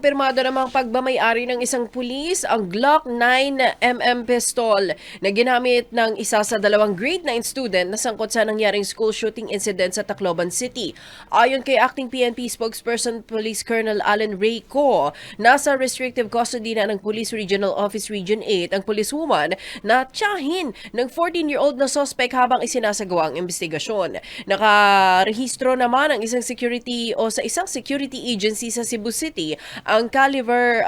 Kumpirmado namang pagmamayari ng isang pulis ang Glock 9mm pistol na ginamit ng isa sa dalawang grade 9 student na sangkot sa nangyaring school shooting incident sa Tacloban City. Ayon kay Acting PNP spokesperson Police Colonel Allen Reyco, nasa restrictive custody na ng Police Regional Office Region 8 ang policewoman na tiyahin ng 14-year-old na suspect habang isinasagawa ang investigasyon. Nakarehistro naman ang isang security agency sa Cebu City ang caliber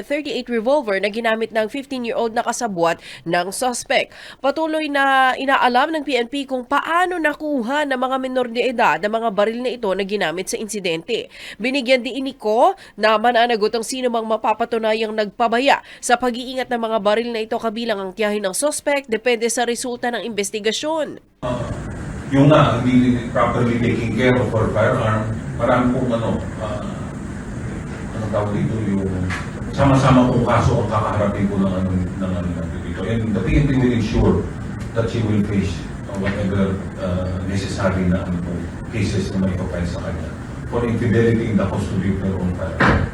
38 revolver na ginamit ng 15-year-old na kasabwat ng suspect. Patuloy na inaalam ng PNP kung paano nakuha ng mga menor de edad ang mga baril na ito na ginamit sa insidente. Binigyan din ko na mananagot ang sino mang mapapatunayang nagpabaya sa pag-iingat ng mga baril na ito kabilang ang tiyahin ng suspect depende sa resulta ng investigasyon. Yung nga, hindi properly taking care of our firearm, marami pong anong tawag dito, yung sama-sama kung kaso ang kakaharapin ko ng dito. And the PNP will ensure that she will face whatever necessary na cases na may kapay sa kanya for infidelity in the custody of their own firearm.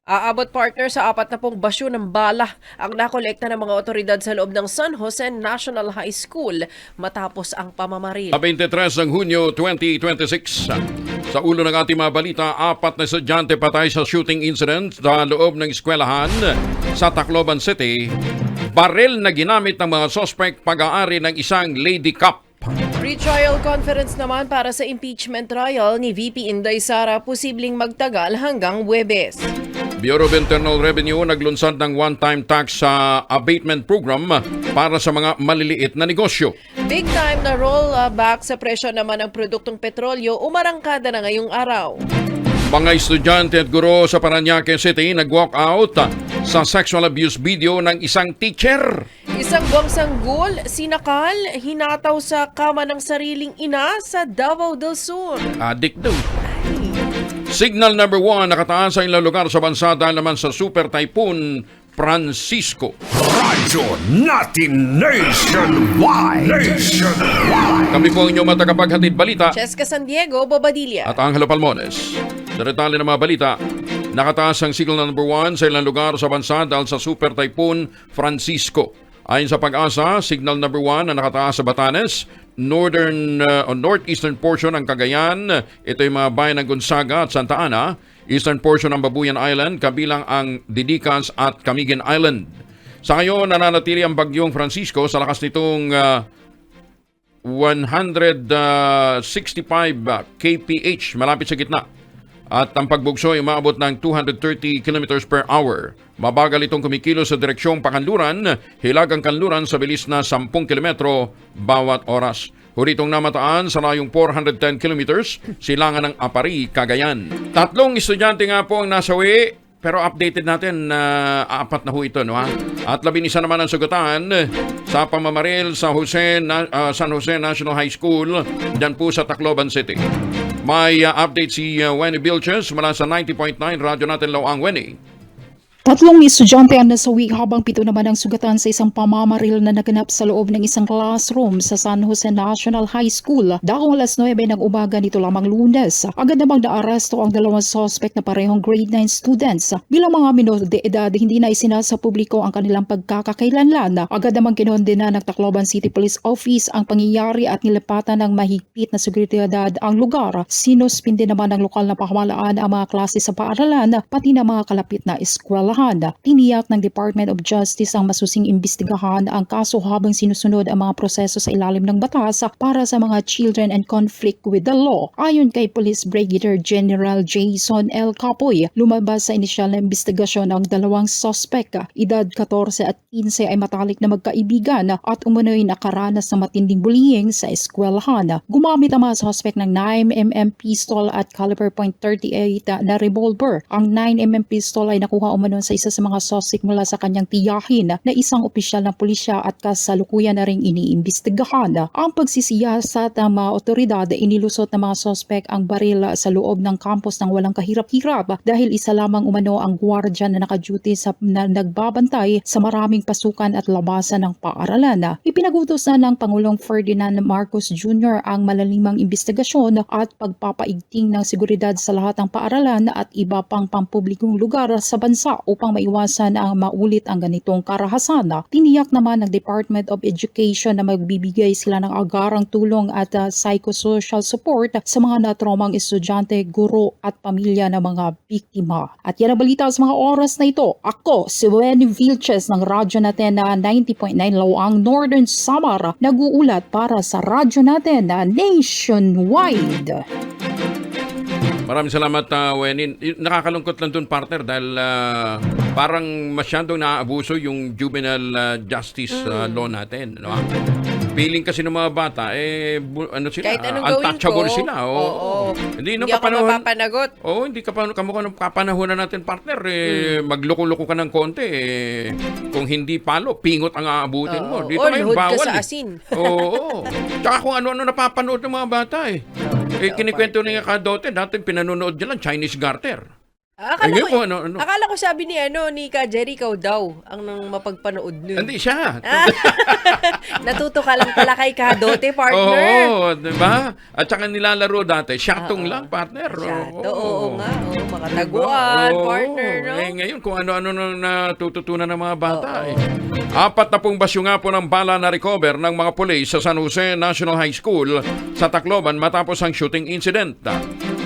Aabot partner sa 40 basyo ng bala ang nakolekta ng mga otoridad sa loob ng San Jose National High School matapos ang pamamaril. 23 ng Hunyo 2026. Sa ulo ng ating mga balita, 4 na estudyante patay sa shooting incident sa loob ng eskwelahan sa Tacloban City. Baril na ginamit ng mga suspect pag-aari ng isang Lady Cup. Pre-trial conference naman para sa impeachment trial ni VP Inday Sara posibleng magtagal hanggang Huwebes. Bureau of Internal Revenue naglunsad ng one-time tax abatement program para sa mga maliliit na negosyo. Big time na rollback sa presyo naman ng produktong petrolyo umarangkada na ngayong araw. Mga estudyante at guro sa Parañaque City nag-walk out sa sexual abuse video ng isang teacher. Isang buwang sanggol, sinakal, hinataw sa kama ng sariling ina sa Davao del Sur. Adik daw. Signal number 1 nakataas sa ilang lugar sa bansa dahil naman sa Super Typhoon Francisco. Radyo natin nationwide. Kami po ang inyong matagapaghatid balita Cheska San Diego, Bobadilla. at Angelo Palmones. Sa detalye ng mga balita, nakataas ang signal number 1 sa ilang lugar sa bansa dahil sa Super Typhoon Francisco. Ayon sa Pag-asa, signal number 1 na nakataas sa Batanes, northeastern portion ng Cagayan, ito yung mga bayan ng Gonzaga at Santa Ana, eastern portion ng Babuyan Island, kabilang ang Didicas at Camiguin Island. Sa ngayon, nananatili ang bagyong Francisco sa lakas nitong 165 kph malapit sa gitna. At ang pagbugso ay umaabot ng 230 km per hour. Mabagal itong kumikilo sa direksyong Pakanluran, hilagang Kanluran sa bilis na 10 km bawat oras. Huli itong namataan sa layong 410 km, silangan ng Apari, Cagayan. 3 estudyante nga po ang nasawi, pero updated natin na 4 na ho ito, no ha? At 11 naman ang sagutan sa pamamaril sa San Jose National High School, dyan po sa Tacloban City. May update si Wenny Vilches mula sa 90.9 Radyo Natin Loang. Wenny. 3 estudyante ang nasawi habang 7 naman ang sugatan sa isang pamamaril na naganap sa loob ng isang classroom sa San Jose National High School. Dakong alas 9 ng umaga nito lamang Lunes. Agad namang naaresto ang 2 suspect na parehong grade 9 students. Bilang mga minor de edad, hindi na isinasa publiko ang kanilang pagkakakailanlan. Agad namang kinondena ng Tacloban City Police Office ang pangyayari at nilapatan ng mahigpit na seguridad ang lugar. Sinuspinde naman ng lokal na pamahalaan ang mga klase sa paaralan, pati na mga kalapit na eskwelahan. Tiniyak ng Department of Justice ang masusing imbestigahan ang kaso habang sinusunod ang mga proseso sa ilalim ng batas para sa mga children and conflict with the law. Ayon kay Police Brigadier General Jason L. Capoy, lumabas sa inisyal na imbestigasyon ang 2 suspect. Edad 14 at 15 ay matalik na magkaibigan at umunoy nakaranas ng matinding bullying sa eskwelahan. Gumamit ang mga suspect ng 9mm pistol at caliber .38 na revolver. Ang 9mm pistol ay nakuha umano sa isa sa mga suspect mula sa kanyang tiyahin na isang opisyal ng pulisya at kasalukuyan na ring iniimbestigahan. Ang pagsisiyasat ng mga otoridad, inilusot ng mga suspect ang baril sa loob ng campus ng walang kahirap-hirap dahil isa lamang umano ang gwardiya na nakaduty na nagbabantay sa maraming pasukan at labasan ng paaralan. Ipinagutos na ng Pangulong Ferdinand Marcos Jr. ang malalimang investigasyon at pagpapaigting ng seguridad sa lahat ng paaralan at iba pang pampublikong lugar sa bansa upang maiwasan ang maulit ang ganitong karahasan. Tiniyak naman ng Department of Education na magbibigay sila ng agarang tulong at psychosocial support sa mga natromang estudyante, guro at pamilya ng mga biktima. At yan ang balita sa mga oras na ito. Ako, si Wendy Vilches ng Radyo Natin na 90.9 Lawang Northern Samar, nag-uulat para sa Radyo Natin na Nationwide. Maraming salamat, Wenin. Nakakalungkot lang dun, partner, dahil parang masyadong naaabuso yung juvenile justice law natin. No? Feeling kasi ng mga bata, ano sila, Kahit anong gawin untouchable ko, sila. oo. Hindi Hindi ako mapapanagot. Oo, hindi ka kapanahonan natin, partner. Magloko-loko ka ng konti. Kung hindi palo, pingot ang aabutin mo. Dito Or ngayon, load ka bawal. sa asin. Oo. Tsaka kung ano-ano napapanood ng mga bata kinikwento niya kadote, dati pinanonood niya lang Chinese garter. Akala ko, ano. akala ko sabi ni Ka Jerry, ikaw daw ang nang mapagpanood nun. Hindi siya. Natuto ka lang pala kay Kadote, partner. Oo, diba? At saka nilalaro dati, siyatong lang, partner. Shato, oo nga. Oo, makataguan, Oo. partner, no? Ngayon, kung ano-ano nang natututunan ng mga bata. 40 basyo nga po ng bala na recover ng mga pulis sa San Jose National High School sa Tacloban matapos ang shooting incident.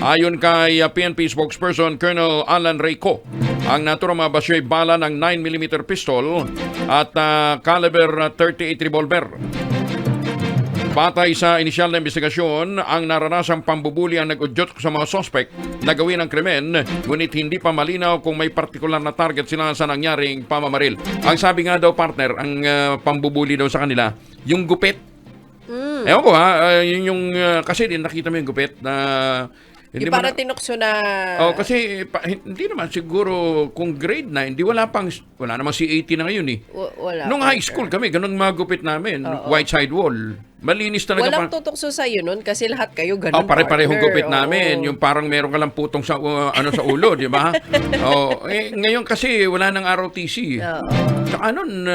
Ayon kay PNP spokesperson Colonel Alan Reyco, ang naturang mga basyo ay bala ng 9mm pistol at caliber 38 revolver. Batay sa inisyal na investigasyon, ang naranasang pambubuli ang nag-udyot sa mga sospek na gawin ang krimen, ngunit hindi pa malinaw kung may partikular na target sila sa nangyaring pamamaril. Ang sabi nga daw, partner, ang pambubuli daw sa kanila, yung gupit. Ewan ko yun yung, kasi din nakita mo yung gupit na Yung parang tinukso na... kasi hindi naman siguro kung grade 9, wala namang C80 na ngayon Wala. Nung high school kami, ganun mga gupit namin, white side wall. Malinis talaga. Walang tutukso sa'yo nun kasi lahat kayo ganun, pare-parehong partner. gupit namin. Yung parang meron ka lang putong sa sa ulo, di ba? Ngayon kasi wala nang ROTC. Saka nun,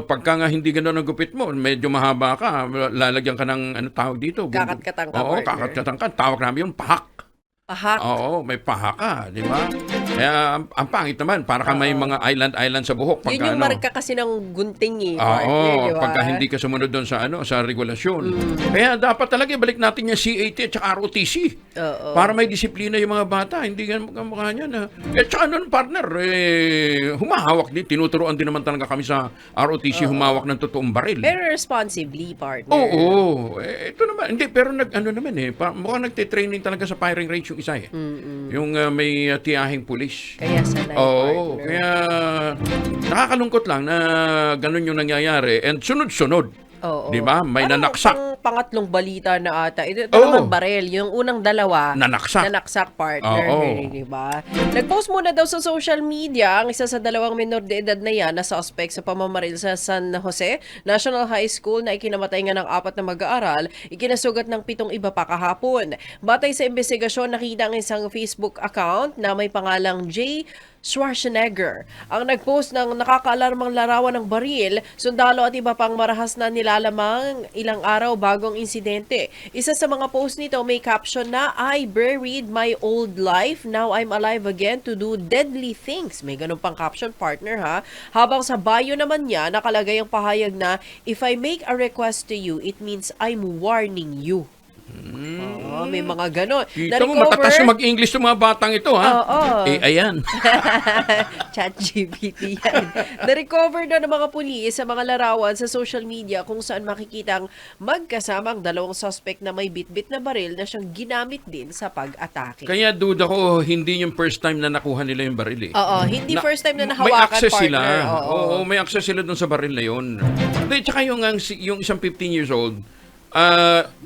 pagka nga hindi ganun ang gupit mo, medyo mahaba ka, lalagyan ka ng tawag dito. Kakat-katang ka, Oo, partner. kakat-katang ka. Tawag namin yung pahak. Pahak. Oo, may pahak ka, di ba? Kaya ang pangit naman, para ka may mga island sa buhok. Yun yung marka kasi ng gunting partner, Oo, di ba? pagka hindi ka sumunod doon sa sa regulasyon. Kaya dapat talaga balik natin yung C80 at saka ROTC. Para may disiplina yung mga bata. Hindi ganun mukha niya na. Tsaka nun, partner, humahawak din. Tinuturuan din naman talaga kami sa ROTC humawak ng totoong baril. Pero responsibly, partner. Oo. Ito naman. Hindi, pero mukhang nagte-training talaga sa firing range yung isa Yung may tiyahing pulis. Kaya sanay, Oo. partner. Kaya nakakalungkot lang na ganun yung nangyayari. And sunod-sunod. Oo. Di ba? May Parang nanaksak. pangatlong balita na ata. Ito Oo. naman barel. Yung unang dalawa. Nanaksak. Partner. Oo. Di ba? Nag-post muna daw sa social media ang isa sa dalawang minor de edad na yan na suspect sa pamamaril sa San Jose National High School na ikinamatay nga ng 4 na mag-aaral. Ikinasugat ng 7 iba pa kahapon. Batay sa investigasyon, nakita ang isang Facebook account na may pangalang J. Schwarzenegger ang nagpost ng nakakaalarmang larawan ng baril, sundalo at iba pang marahas na nilalamang ilang araw bagong insidente. Isa sa mga post nito may caption na, "I buried my old life, now I'm alive again to do deadly things." May ganun pang caption, partner, ha? Habang sa bio naman niya, nakalagay ang pahayag na, "If I make a request to you, it means I'm warning you." May mga ganon. Kita mo, matatas na mag-English ng mga batang ito, ha? Oo. Ayan. ChatGPT yan. Na-recover na ng mga pulis sa mga larawan sa social media kung saan makikitang magkasamang dalawang suspect na may bitbit na baril na siyang ginamit din sa pag-atake. Kaya duda ko, hindi yung first time na nakuha nila yung baril Oo, hindi first time na may nahawakan, access partner. sila. Oo. May access sila dun sa baril na yun. Hindi, tsaka yung isang 15 years old,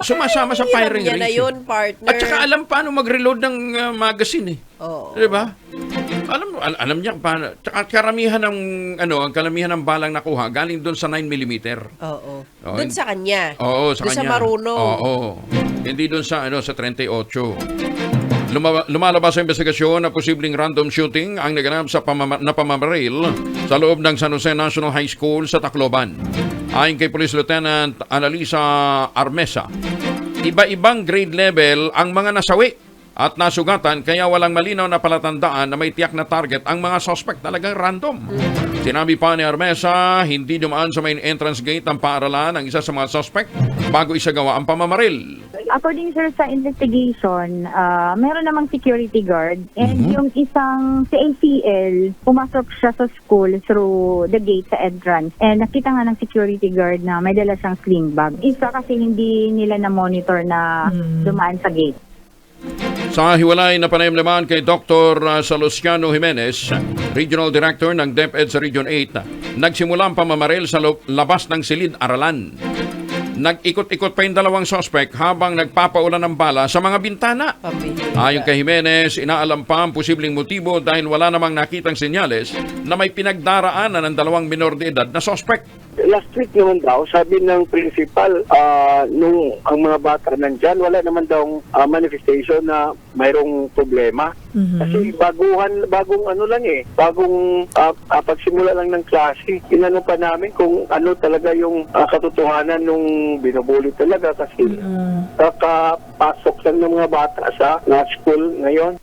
sumasama sa firing Yan na range. yun, partner. At saka alam paano mag-reload ng magazine Oo. Diba? alam niya paano. Tsaka karamihan ng ang karamihan ng balang nakuha galing doon sa 9mm. Oo. Oo, Doon sa kanya. Oo, sa Doon sa kanya. marunong. Oo. Hindi doon sa sa 38. Lumalabas sa investigasyon na posibleng random shooting ang naganap sa pamamaril sa loob ng San Jose National High School sa Tacloban. Ayon kay Police Lieutenant Analisa Armesa, iba-ibang grade level ang mga nasawi at nasugatan kaya walang malinaw na palatandaan na may tiyak na target ang mga suspect, talagang random. Sinabi pa ni Armesa, hindi dumaan sa main entrance gate ang paaralan ng isa sa mga suspect bago isagawa ang pamamaril. According sir sa investigation, meron namang security guard and yung isang si ACL, pumasok siya sa school through the gate sa entrance and nakita nga ng security guard na may dala siyang sling bag. Isa kasi hindi nila na-monitor na dumaan sa gate. Sa hiwalay na panayamlaman kay Dr. Salustiano Jimenez, Regional Director ng DepEd sa Region 8, nagsimula ang pamamaril sa labas ng silid-aralan. Nag-ikot-ikot pa yung dalawang suspect habang nagpapaulan ng bala sa mga bintana. Ayon kay Jimenez, inaalam pa ang posibleng motibo dahil wala namang nakitang senyales na may pinagdaraanan ng dalawang minor de edad na suspect. Last week naman daw, sabi ng principal, nung ang mga bata nandyan, wala naman daw manifestation na mayroong problema. Kasi bagong ano lang bagong pagsimula lang ng klase. Inano pa namin kung ano talaga yung katotohanan nung binubuli talaga kasi kakapasok lang ng mga bata sa school ngayon.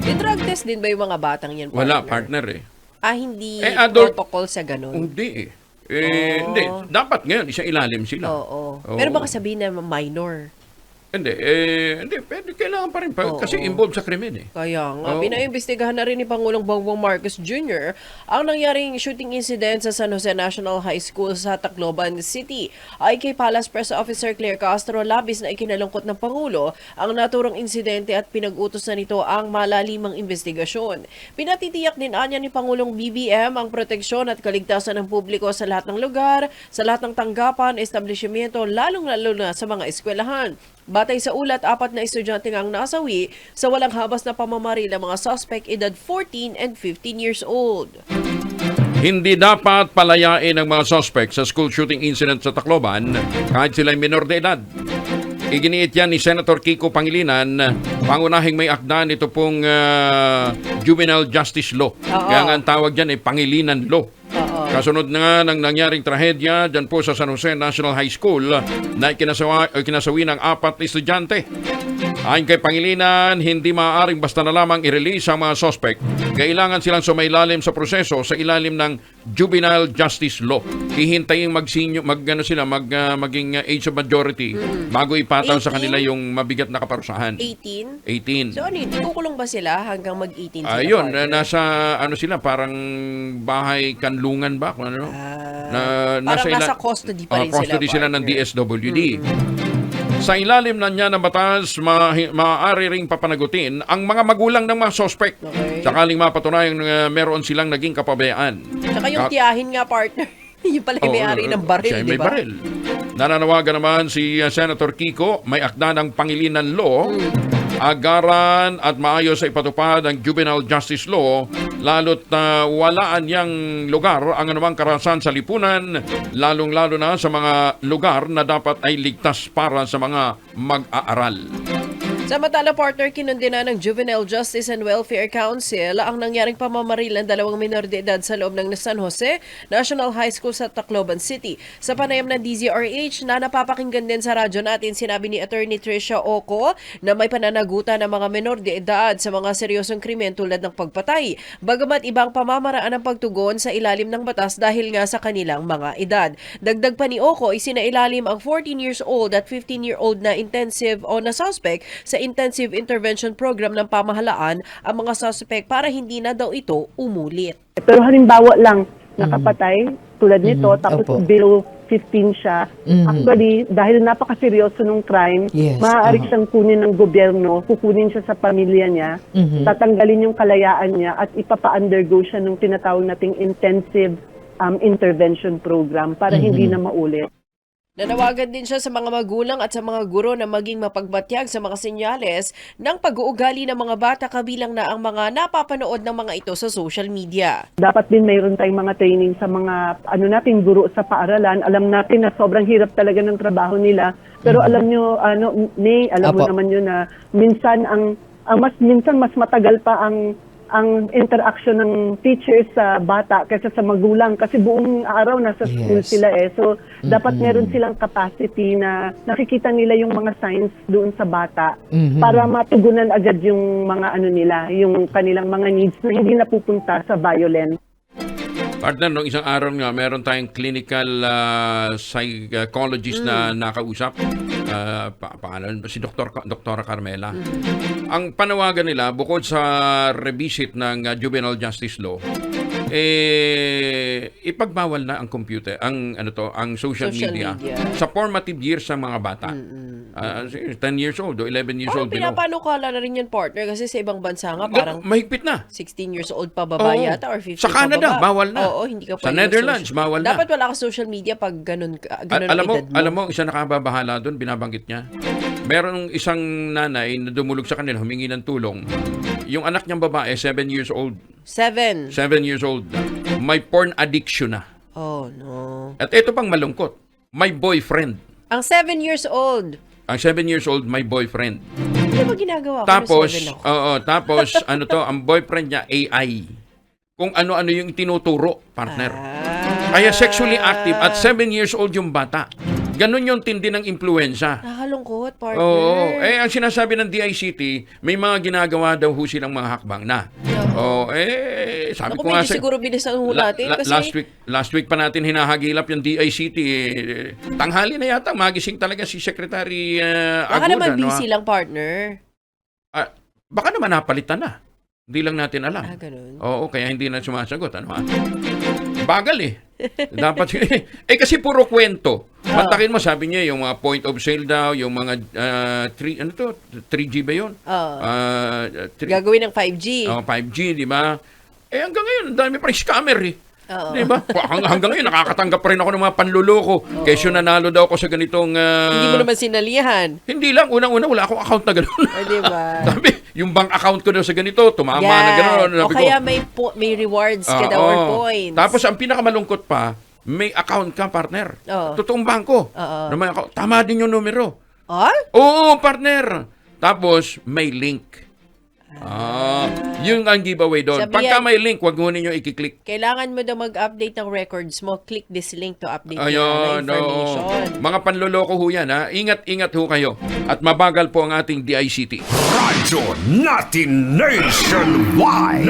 I-drug test din ba yung mga batang yan? Wala, partner eh. Hindi adult- protocol sa ganun. Hindi eh. Hindi. Dapat ngayon, isang ilalim sila. Oo. Oo. Pero baka sabihin na minor. Hindi. Pwede, kailangan pa rin. Kasi involved sa krimen eh. Kaya nga, Oo. pinaimbestigahan na rin ni Pangulong Bongbong Marcos Jr. ang nangyaring shooting incident sa San Jose National High School sa Tacloban City. Ay kay Palace Press Officer Claire Castro, labis na ikinalungkot ng Pangulo ang naturang insidente at pinag-utos na nito ang malalimang investigasyon. Pinatitiyak din anya ni Pangulong BBM ang proteksyon at kaligtasan ng publiko sa lahat ng lugar, sa lahat ng tanggapan, establishmento, lalong-lalo na sa mga eskwelahan. Batay sa ulat, 4 na estudyante ang nasawi sa walang habas na pamamaril ng mga suspect edad 14 and 15 years old. Hindi dapat palayain ang mga suspect sa school shooting incident sa Tacloban kahit sila'y minor de edad. Iginiit yan ni Senator Kiko Pangilinan, pangunahing may akda nito pong Juvenile Justice Law. Kaya nga ang tawag dyan ay Pangilinan Law. Kasunod na ng nangyaring trahedya dyan po sa San Jose National High School na ikinasawi ng 4 na estudyante. Ayon kay Pangilinan, hindi maaaring basta na lamang i-release ang mga suspect. Kailangan silang sumailalim sa proseso sa ilalim ng Juvenile Justice Law. Hihintayin maging age of majority bago ipataw sa 18? kanila yung mabigat na kaparusahan. 18? 18. So ano yun, kukulong ba sila hanggang mag-18 sila? Ayun, partner? nasa sila parang bahay kanlungan ba kung ano? Parang nasa custody pa rin sila. Custody sila ng partner. DSWD. Sa ilalim na niya ng batas, maaari ring papanagutin ang mga magulang ng mga suspect. Okay. Sakaling mapatunayang meron silang naging kapabayaan. Tsaka yung tiyahin nga, partner. Yung pala yung may-ari ng baril, siya di may ba? baril. Nananawagan naman si Senator Kiko, may akda ng Pangilinan Law, agaran at maayos sa ipatupad ang Juvenile Justice Law, lalo't walaan yang lugar ang anumang karahasan sa lipunan, lalong-lalo na sa mga lugar na dapat ay ligtas para sa mga mag-aaral. Samantala, partner, kinundina ng Juvenile Justice and Welfare Council ang nangyaring pamamaril ng 2 minor de edad sa loob ng San Jose National High School sa Tacloban City. Sa panayam ng DZRH na napapakinggan din sa radyo natin, sinabi ni Attorney Tricia Oco na may pananagutan ng mga minor de edad sa mga seryosong krimen tulad ng pagpatay. Bagamat ibang pamamaraan ang pagtugon sa ilalim ng batas dahil nga sa kanilang mga edad. Dagdag pa ni Oco, isinailalim ang 14 years old at 15-year-old na intensive o na suspect sa intensive intervention program ng pamahalaan ang mga suspect para hindi na daw ito umulit. Pero halimbawa lang, nakapatay, tulad nito, tapos below 15 siya. Actually, dahil napakaseryoso ng crime, maaari siyang kunin ng gobyerno, kukunin siya sa pamilya niya, tatanggalin yung kalayaan niya, at ipapa-undergo siya ng tinatawag nating intensive intervention program para hindi na maulit. Nanawagan din siya sa mga magulang at sa mga guro na maging mapagbatyag sa mga senyales ng pag-uugali ng mga bata kabilang na ang mga napapanood ng mga ito sa social media. Dapat din mayroon tayong mga training sa mga nating guro sa paaralan. Alam natin na sobrang hirap talaga ng trabaho nila. Pero alam nyo, May, alam mo naman yun na minsan mas matagal pa ang interaction ng teachers sa bata kaysa sa magulang kasi buong araw nasa school sila eh. So, dapat meron silang capacity na nakikita nila yung mga signs doon sa bata para matugunan agad yung mga yung kanilang mga needs na hindi napupunta sa violence. Partner, nung isang araw nga, meron tayong clinical psychologist na nakausap. Pangalan si Doktora Carmela. Ang panawagan nila, bukod sa revisit ng juvenile justice law, ipagbawal na ang computer, ang social media sa formative years ng mga bata. 10 years old o 11 years old. Pinapanukala na rin yan, partner, kasi sa ibang bansa nga parang mahigpit na. 16 years old pa baba yata or 15 Sa Canada, pa baba. bawal na. Oo, hindi ka Sa Netherlands, bawal na. Dapat wala ka social media pag ganun Alam edad mo, isa nakababahala doon, binabanggit niya. Meron isang nanay na dumulog sa kanila, humingi ng tulong. Yung anak niyang babae, 7 years old. 7 years old. May porn addiction na. Oh, no. At ito pang malungkot. May boyfriend. Ang 7 years old. Ang 7 years old, may boyfriend. Hindi ba ginagawa ko Tapos, ng 7 ako? tapos, ang boyfriend niya, AI. Kung ano-ano yung tinuturo, partner. Kaya sexually active at 7 years old yung bata. Ganon yung tindi ng impluensya. Nakalungkot, partner. Oo. Ang sinasabi ng DICT, may mga ginagawa daw ho silang mga hakbang na. Sabi Naku, ko nga medyo siguro bilisan ho natin kasi last week pa natin hinahagilap yung DICT. Tanghali na yata, magising talaga si Secretary Aguda. baka naman busy lang, partner. Baka naman napalitan na. Hindi lang natin alam. Ganun. Oo, kaya hindi na sumasagot. Bagal eh. Dapat kasi puro kwento. Mantakin mo, sabi niya, yung mga point of sale daw, yung mga 3G ba yun? Gagawin ng 5G. 5G, di ba? Hanggang ngayon, ang dami pa rin scammer eh. Di ba? Hanggang ngayon, nakakatanggap pa rin ako ng mga panluloko. Kesyo nanalo daw ako sa ganitong... Hindi mo naman sinalihan. Hindi lang. Unang-una, wala akong account na gano'n. Di ba? Sabi, yung bank account ko daw sa ganito, tumama na gano'n. O kaya may rewards ka daw or points. Tapos, ang pinakamalungkot pa, may account ka, partner. Totoong bangko. Tama din yung numero. Oo, partner. Tapos, may link. Yung ang giveaway doon. Pagka may link, wag mo ninyo i-click. Kailangan mo daw mag-update ng records mo. Click this link to update your information. Mga panloloko ho yan, ha? Ingat-ingat ho kayo. At mabagal po ang ating DICT. Radyo natin nationwide.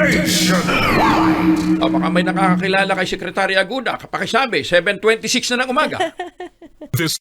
Baka may nakakakilala kay Secretary Aguda. Pakisabi, 7:26 na ng umaga. This